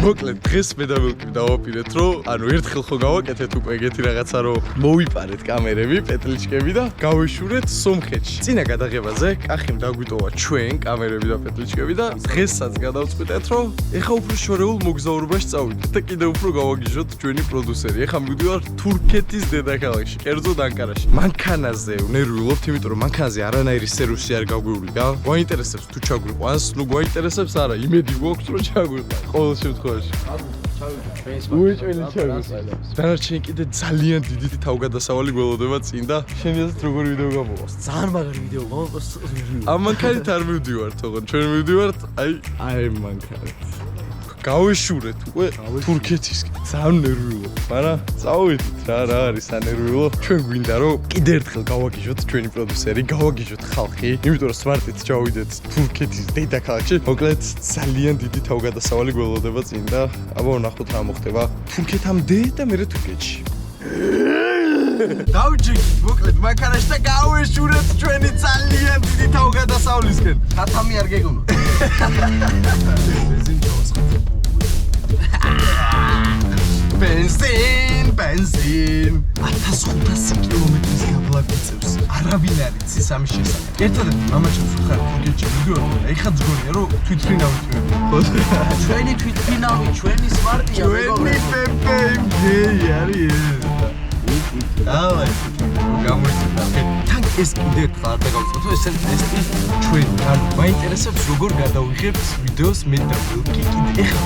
მოკლედ დღეს მე და ვილკი დავაპირეთ რომ ანუ ერთხელ ხო გავაკეთეთ უკვე ეგეთი რაღაცა რომ მოვიპარეთ კამერები, პეტლიჩკები და გავეშურეთ სომხეთში. წინა გადაღებაზე კახიმ დაგვიტოვა ჩვენ კამერები და პეტლიჩკები და დღესაც გადავწყვიტეთ რომ ეხა უფრო შორეულ მოგზაურობაში წავიდეთ და კიდევ უფრო გავაგიჟოთ ჩვენი პროდიუსერი. ეხა მივდივარ თურქეთის დედაქალაქში, კერძოდ ანკარაში. მანქანაზე ვნერვიულობთ, იმიტომ რომ მანქანაზე არანაირი სერვისი არ გაგვივლია. გვაინტერესებს თუ ჩაგვიყვანს, ნუ გვაინტერესებს არა, იმედი გვაქვს რომ ჩაგვიყვანს. ყოველ შემთხვევაში. დანარჩენი კიდე ძალიან დიდი თავგადასავალი გველოდება წინ და შენიაზეთ როგორი ვიდეო გამოყავს? ძალიან მაგარი ვიდეო გამოყავს. ამ მანქანით არ მივდივართ, თქო, ჩვენ მივდივართ, აი მანქანით. გავეშურეთ უკვე თურქეთისკენ. ძალიან ნერვიულობ, მაგრამ წავიდით რა არის ანერვიულო. ჩვენ გვინდა რომ კიდე ერთხელ გავაგიჟოთ ჩვენი პროდიუსერი, გავაგიჟოთ ხალხი, იმიტომ რომ სვარტით ჩავიდეთ თურქეთის დედაქალაქში. მოკლედ ძალიან დიდი თავგადასავალი გველოდება წინ და აბა ვნახოთ რა მოხდება თურქეთამდე და მერე თურქეთში. დავჯიქით მოკლედ მანქანაში და გავეშურეთ ჩვენი ძალიან დიდი თავგადასავლისკენ. ხათამი არ გეგონა. Benzin 1500 კილომეტრის გაბლაგვიწევს. არავინ არ იცის ამის შესახებ. ერთადერთი მამაჩემს უხარ თურქეთში მიდივარ და ეხა ძგონია რომ თვითფრინავით მივედი. ჩვენი თვითფრინავი, ჩვენი სმარტია მეგობრებო. ჩვენი არის. დავაი გამოიწვია. თან ეს კიდე ერთხელ და გავწყვეტო ეს ტესტი ჩვენ. ანუ მაინტერესებს როგორ გადავიღებთ ვიდეოს მე და ვილკი კიდე ეხლა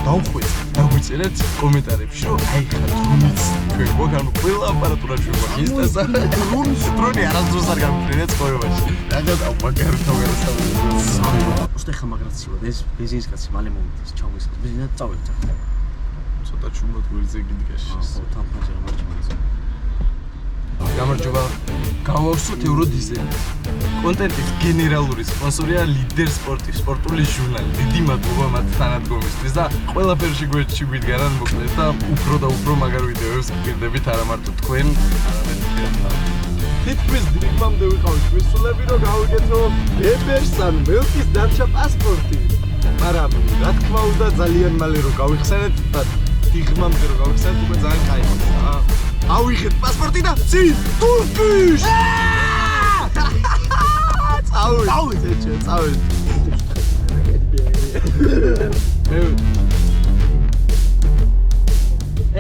დავხვეწ. დაგვიწერეთ კომენტარებში რომ აი ხა დრონიც ჩვენ გვაქვს ანუ ყველა აპარატურა ჩვენ გვაქვს ინსტასა დრონი არასდროს არ გამიფრინეთ ცხოვრებაში. რაღაც მაგარი თავგადასავალი. უბრალოდ ხა მაგრაციულად ეს ბენზინის კაცი მალე მომდის ჩავისხეს ბენზინად წავედა. ცოტა ჩუმად გვერდზე გიდგაში. ხო თამფაზე გამარჯობა. გამარჯობა. გავავსოთ ევროდიზელი. კონტენტის გენერალური სპონსორია ლიდერ სპორტი, სპორტული ჟურნალი. დიდი მადლობა მათ თანადგომისთვის და ყველაფერში გვერდში გვიდგარან მოკლედ და უფრო და უფრო მაგარ ვიდეოებს გპირდებით არა მარტო თქვენ, არამედ თქვენ. თითქმის დრიგმამდე ვიყავით მისულები რომ გავიკეთო ებერს ან მელკის დარჩა პასპორტი. მაგრამ რა თქმა უნდა ძალიან მალე რომ გავიხსენეთ და დღემდე რომ გავიხსენეთ უკვე ძალიან кайფია. ავიღეთ პასპორტი და წინ თურქეთში. წავით.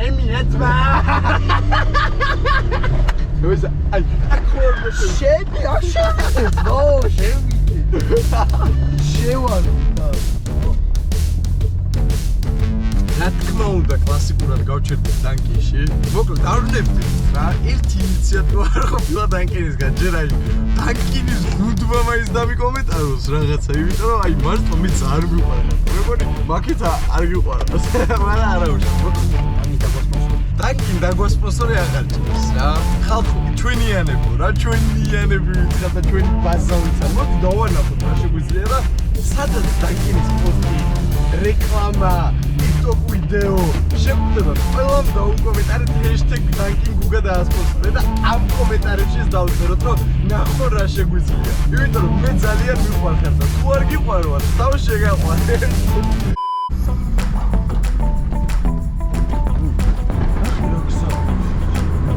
ემი ეცმა. ნუზა აი აკორდო შედი აშენე. ნო შევიდე. შევარ. რა თქმა უნდა კლასიკურად გავჩერდით დანკინში. მოკლედ არ ვნებდით რა, ერთი ინიციატივა არ ყოფილა დანკინისგან. ჯერ აი დანკინის გუნდმა მაინც დამიკომენტაროს რაღაცა, იმიტომ რომ აი მართლა მეც არ მიყვარა. მეგონი მაგითა არ გიყვარავს. მაგრამ არა უშო. დანკინ დაგვასპონსორი აღარ ჭირს რა. ხალხო ჩვენიანებო რა, ჩვენიანები ვიწყა და ჩვენი ბაზა ვიცა. მოდი დავანახოთ რა შეგვიძლია და სადაც დანკინის პოსტი, რეკლამა TikTok ვიდეო შეგვიძლია ყველამ დაუკომენტარეთ hashtag Dunkin Guga დაასპონსორე და ამ კომენტარებში დავწეროთ რომ ნახო რა შეგვიძლია. იმიტომ რომ მე ძალიან მიყვარხარ და თუ არ გიყვარვარ, თავ შეგაყვარე.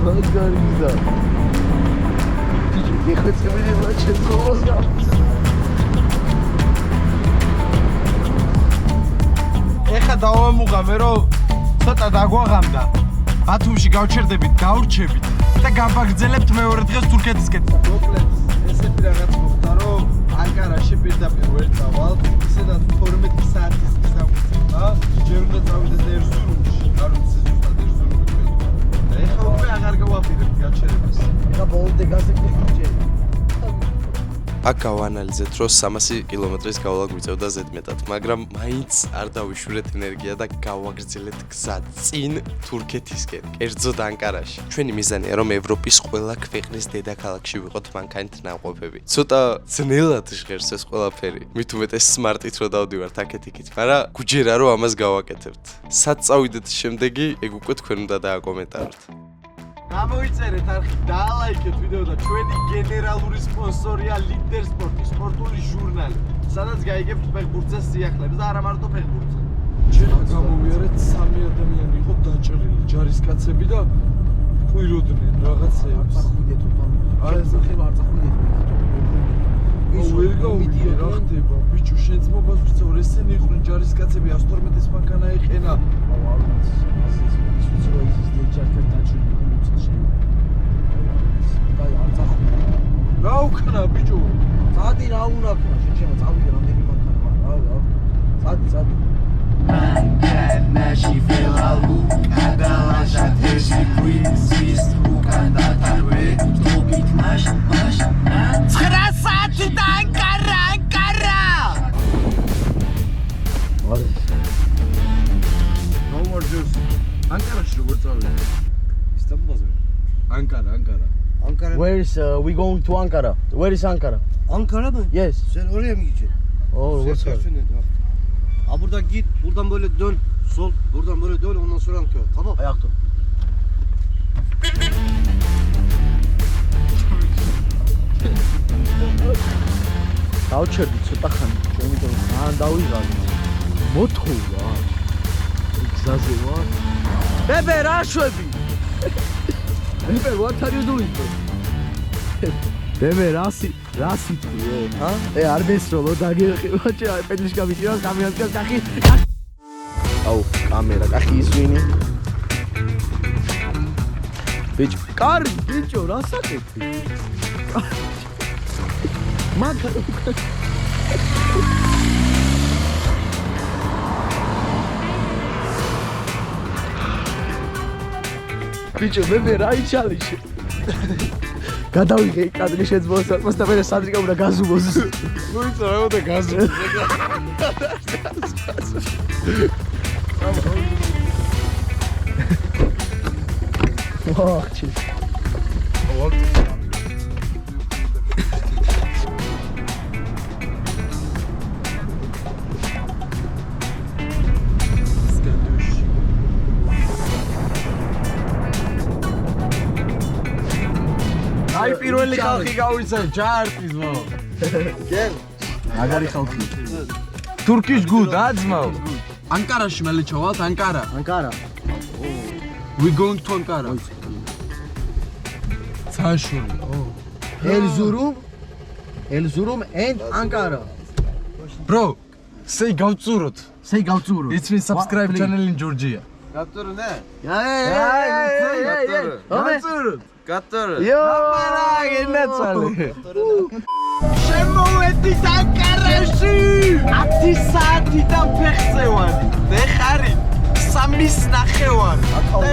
მაგარია. დიდი ხეცები მაჩენკოვსკა. ეხა დავამუღამე რომ ცოტა დაგვაღამდა. ბათუმში გავჩერდებით, გავრჩებით და გავაგრძელებთ მეორე დღეს თურქეთისკენ. მოკლედ ესეთი რაღაც მოხდა რომ ანკარაში პირდაპირ ვერ წავალთ, ისედაც 12 საათის გზა. ჯერ უნდა წავიდეთ ერზურუმში, არ ვიცი ზუსტად ერზურუმში. და ეხა უკვე აღარ გავაპირებთ გაჩერებას. ეხა ბოლდე გაზეკნე. აქ გავანალიზეთ, რომ 300 კილომეტრის გავლა გვიწევდა ზედმეტად, მაგრამ მაინც არ დავიშურეთ ენერგია და გავაგრძელეთ გზა წინ თურქეთისკენ, კერძოდ ანკარაში. ჩვენი მიზანია, რომ ევროპის ყველა ქვეყნის დედაქალაქში ვიყოთ მანქანით ნამყოფები. ცოტა ძნელად ჟღერს ეს ყველაფერი. მით უმეტეს სმარტით რო დავდივართ აქეთ-იქით, მაგრამ გუჯერა რომ ამას გავაკეთებთ. სად წავიდეთ შემდეგი, ეგ უკვე თქვენ უნდა დააკომენტაროთ. გამოიწერეთ არხი, დაალაიქეთ ვიდეო და ჩვენი გენერალური სპონსორია ლიდერ სპორტი, სპორტული ჟურნალი, სადაც გაიგებთ ფეხბურთზე სიახლეებს და არა მარტო ფეხბურთზე. ჯერ გამოვიარეთ 3 ადამიანი იყო დაჭრილი, ჯარისკაცები და ყვიროდნენ რაღაცეებს. არწახუდეთ თან. შესახება არწახუდეთ. ვერ გავიგე რა ხდება, ბიჭო, შენ ძმობას ვწევ, ესენი იყვნენ ჯარისკაცები 112-ის მანქანა იყენა. რა უკნა ბიჭო? სადი რა უნდა ქნა, შენ შემა წავიდე რამდენი მანქანა ვარ, რა. სადი. Naši velalu, kada laža teži quiz, ukanda tarve, dobit naš, Chrá sati da Ankara! No more juice. Ankaraში როგორ წავიდე? ისტანბულზე. Ankara. Where is we going to Ankara? Where is Ankara? Ankara mı? Yes. Sen oraya mı gideceksin? Oh, what's up? Ha buradan git, buradan böyle dön, sol, buradan böyle dön, ondan sonra Ankara. Tamam. Ayakta. დავჩერდი ცოტა ხანი, იმიტომ რომ ძალიან დავიღალე. მოთხოვა. გზაზე ვარ. ბებე, რა შვები? ბებე, what are you doing? ბებე, რა სიტყვი, ჰა? არ მესროლო, დაგიხი, მოჭი, პეტრიშკა მიჭირავს, გამიაცკას, კახი. აუ, კამერა, კახი ისვინი. ბიჭო, კარგი, ბიჭო, რა საკეთე? მანქანა ბიჭო, მე რა იჩალიში? გადავიღე კადრი შეძმოს და მე სადრიკა უნდა გაზუმოს. მოიცა რა უნდა გაზუმოს. ვახჩი. აი პირველი ხალხი გავიცა ჯარტის მო. Gel. მაგარი ხალხი. Turkish good, აზმო. Ankaraში მელეჩოვალთ, Ankara. ანკარა. We going to Ankara. Ცაშური. Erzurum and Ankara. Bro, say გავწუროთ. Say გავწურო. It's been subscribe channel in Georgia. Gattoru ne? გავწუროთ. Gattoru. Yo, გენაცვალე. შემოვედი Ankaraში. 10 საათი და ფეხზე ვარ. ნეხარი 3-ის ნახევარი.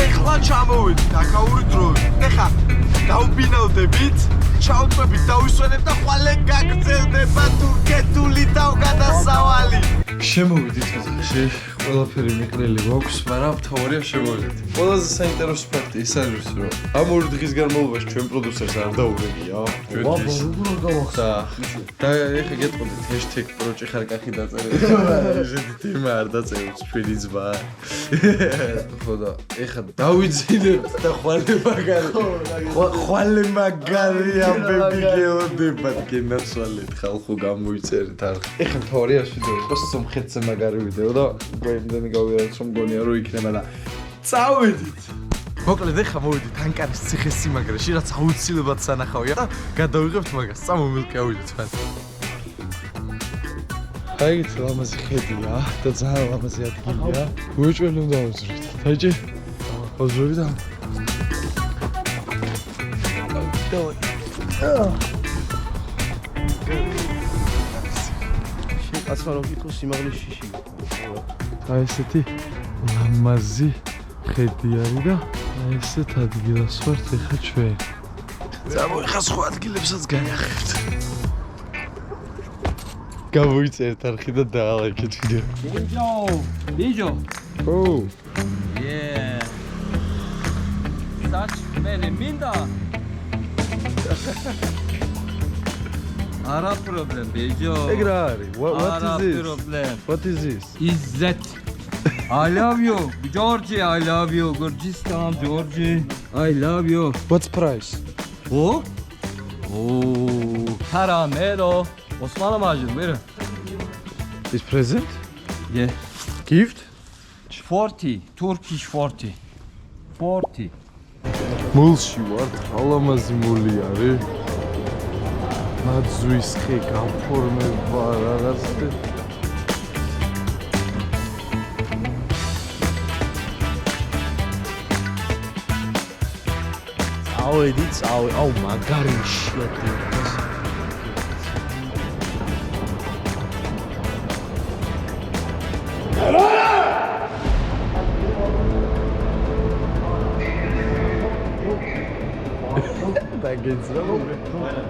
ეხლა ჩამოვედი დაკაური დროებით. ეხლა გავბინავდებით, ჩავწვებით, დავისვენებ და ხვალენ გაგრძელდება თურქეთული თავგადასავალი. შემოვედით ხაზში, ყველაფერი მიყრილი გვაქვს, მაგრამ თავარია შემოვედით. ყველაზე საინტერესო ფაქტი ის არის, რომ ამ 2 დღის განმავლობაში ჩვენ პროდიუსერს არ დაურეგია, ჩვენთვის. და ეხლა გეტყოდით #proჭიხარკახი დაწერეთ. ჟედით იმა არ დაწერებს ჩვენი ძმა. ხო და ეხლა დავიძინებთ და ხვალე მაგარია ბები გეოდებათ გენაცვალეთ ხალხო გამოიწერეთ არხი. ეხლა თორიაში ვიდეო იყო სომხეთზე მაგარი ვიდეო და გვემდენი გავიარეთ რომ მგონია რომ იქნება და წავედით. მოკლედ ეხლა მოვიდით ანკარის ციხესიმაგრეში რაც აუცილებლად სანახავია და გადავიღებთ მაგას. წამომილკევიდით მან. აიგეთ ლამაზი ხედია და ძალიან ლამაზი ადგილია. უეჭველი უნდა ავზრით. დაიჭი? ავზრები და კაცმა რომ გითხოს სიმაღლის შიში. აი ესეთი ლამაზი ხედი არის და აი ესეთ ადგილას ვართ ეხა ჩვენ. წამოიხა სხვა ადგილებსაც განახებთ. გამოიწერეთ არხი და დაალაიქეთ ვიდეო. Video. Oh. Yeah. Saç beni minda. Ara problem Bejo. ეგ რა არის? What Ara is this? problem. What is this? İzzet. I love you. Georgie, I love you. Gürcistan, Georgie. I love you. What's price? O? Oo. Caramelo. Osmanlı macun buyurun. Is present? Yeah. Gift? 40, Turkish 40. 40. მულში ვარ, ალამაზი მული არის. ნაძვის ხე გაფორმება რაღაც. წავედი, აუ მაგარი შედი.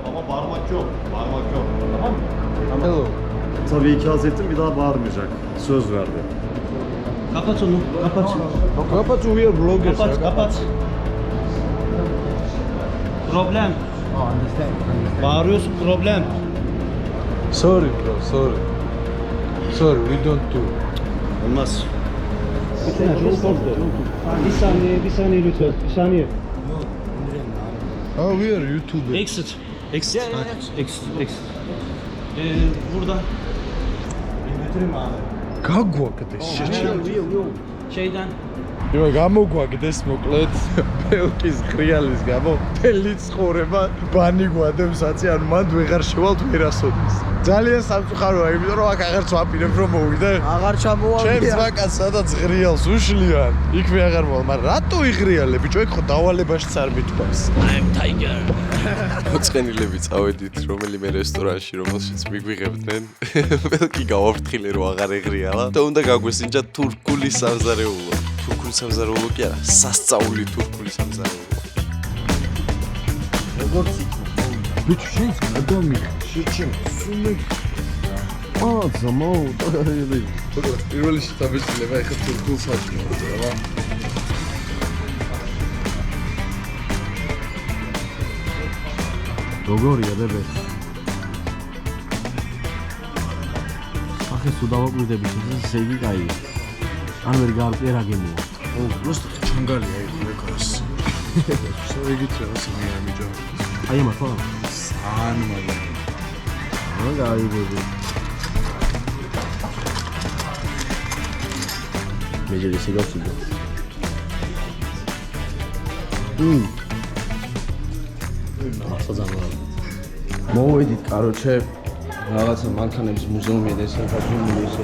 Ama bağırmak yok. Bağırmak yok. Tamam mı? Hello. Tabii ikaz ettim bir daha bağırmayacak. Söz verdi. Kapat onu, kapat. Kapat we are bloggers. Kapat, kapat. Problem. Bağırıyorsun, problem. Sorry bro, sorry. Sorry, we don't do. Olmaz. Bir saniye lütfen, bir saniye. Oh, we are YouTuber. Exit. Exit. Exit. Burada. გაგვაგდეს შეჭი. Şeyden. იმა გამოგვაგდეს მოკლედ ფელკის ღრიალის გამო ფელი ცხოვრება ბანი გვადემსაცი ან მანდ ვეღარ შევალთ ვერასოდეს ძალიან სამწუხაროა იმიტომ რომ აქ აღარც ვაპირებ რომ მოვიდე აღარ ჩამოვარდი. ჩემს ვაკას სადაც ღრიალს უშლიან იქვე აღარ მოვალ მაგრამ რატო იღრიალე ბიჭო იქ ხო დავალებაშიც არ მithვას I'm tiger. მოწყენილები წავედით რომელიმე რესტორანში რომელშიც მიგვიღებდნენ ველკი გავაფრთხილე რომ აღარ ეღრიალა და უნდა გაგვესინჯა თურქული სამზარეულო თურქული სამზარეულო კი არა სასწაული თურქული სამზარეულო როგორც ბიჭო შენ ადამიანი შეჭი სულე ზამოუ პირველი შეტაბეჭდილება ეხა თურქულ საჭმელს რა როგორია ბებე? ახლა თუ დავაკვირდები ესე იგი კაია. არ ვერ გავყერა გემო. ო просто ჩანგალია იქ მეკრას შევიგით რაღაცა მიამიჯო აი მართლა? სან მაგრამ მაგარი ბებე. მე ჯერ ისე გავწიდო. მოვედით, კაროჩე, რაღაცა მანქანების მუზეუმი და ესე გაჩვენებული ისე.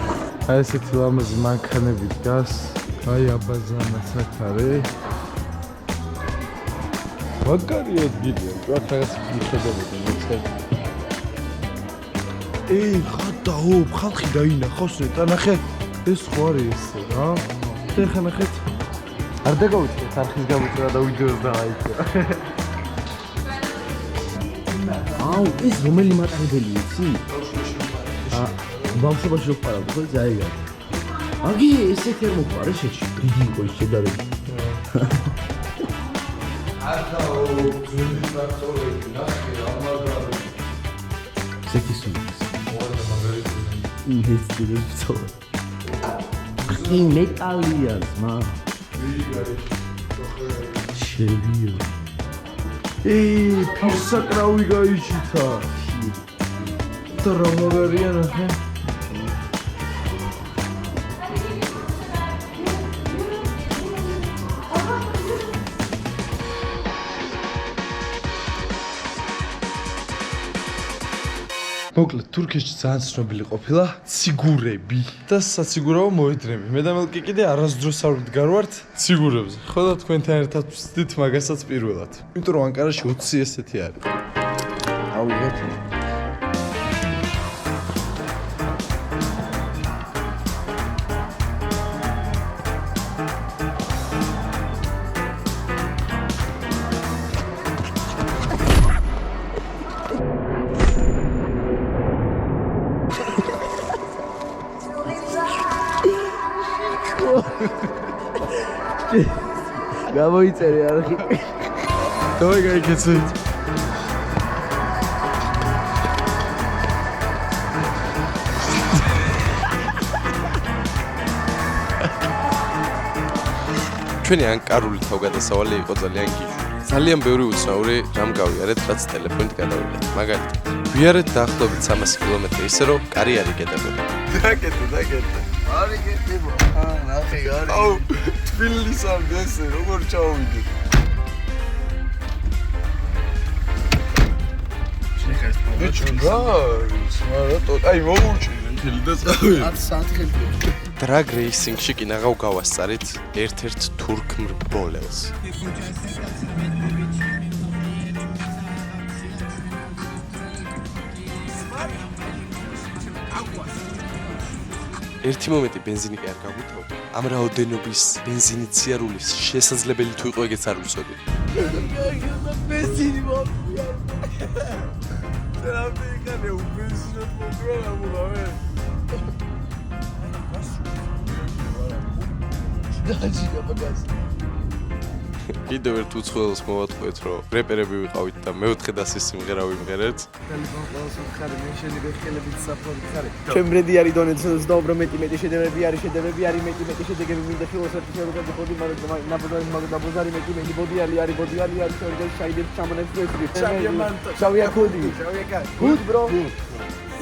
აი ესეთი ლამაზი მანქანები დგას აი აბაზანაც აქ არის მაგარი ადგილია აქ რაღაც მიხედავდი მეცე ხათაო ხალხი დაინახავს ნეტა ნახე ეს ხო არის ესე რა ხე ნახეთ არ დაგავიწყე ხალხის გამოწვევა და ვიდეოს დააიქვა აუ, ეს რომელი მატარებელი იცი? ბავშვობაში რო ვყარავდი, ხო ზაიგა. აგი, ესეთი არ მოყარე შეჭი, დიდი იყო ის შედარება. ათაო ძველი ტრაქტორები ნახე ამაგარი ესეთი სულიც. ეს დიდი ბრძოლა. კი მეტალია, მა. შევიო. ფირსაკრავი გაიჩითა და რა მაგარია ნახე მოკლედ თურქეთში ძალიან ცნობილი ყოფილა ციგურები და საციგურავო მოედნები. მე და მელკი კიდე არასდროს არ ვდგარვართ ციგურებზე. ხო და თქვენთან ერთად ვსდით მაგასაც პირველად. იმიტომ რომ ანკარაში 20 ესეთი არის. ავიღეთ. გამოიწერე არხი. დავай გაიქეცე. ჩვენი ანკარული თავგადასავალი იყო ძალიან გიჟი. ძალიან ბევრი უცნაური რამ გავიარეთ, რაც ტელეფონით გადავიღეთ. მაგალითად, ვიარეთ დაახლოებით 300 კილომეტრი ისე რომ კარი არ იკეტებოდა. დაკეთე. არი გეტიბო. ნახე არი. აუ, თბილისის ამბესე, როგორ ჩავიდე. შეხეს პოდჩი. აი მოურჩინე მთელი და წავიდე. 10 საათი ხელი. Drag racing-ში კი ნაღავ გავასწარით ერთ-ერთ თურქ მრბოლელს. ერთი მომენტი ბენზინი კი არ გაგვითავდა. ამ რაოდენობის ბენზინით სიარულის შესაძლებელი თუ იყო ეგეც არ ვიცოდი. ბენზინი მომწია. წერავდი იქანე უბენზინო პროგრამა მოვავე. დაჯიგა ბაგაზ. კიდევ ერთ უცხოელს მოვატყუეთ, რომ რეპერები ვიყავით და მეოთხე დასის სიმღერა ვიმღერეთ. ტელეფონ ყავს ხარი მე შენი გეხელებით საფრთხე ხარი. ჩემ ბრედი არის დონეც დაუბრა მეტი შედეგები არის მეტი შედეგები მინდა ფილოსოფი შეიძლება გქონდი მაგრამ ნაბოზარი ნაბოზარი მეტი ბოდი არის შეიძლება შეიძლება ჩამონებს ვეცრი შავია კოდი გუდ ბრო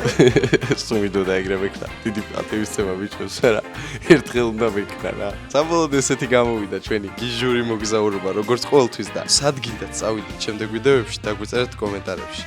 სუმიდო და ეგრე მეკნა. დიდი პატივისცემა ბიჭებს რა. ერთხელ უნდა მეკნა რა. საბოლოოდ ესეთი გამოვიდა ჩვენი გიჟური მოგზაურობა, როგორც ყოველთვის და სად გინდათ წავიდეთ შემდეგ ვიდეოებში და გვიწერეთ კომენტარებში.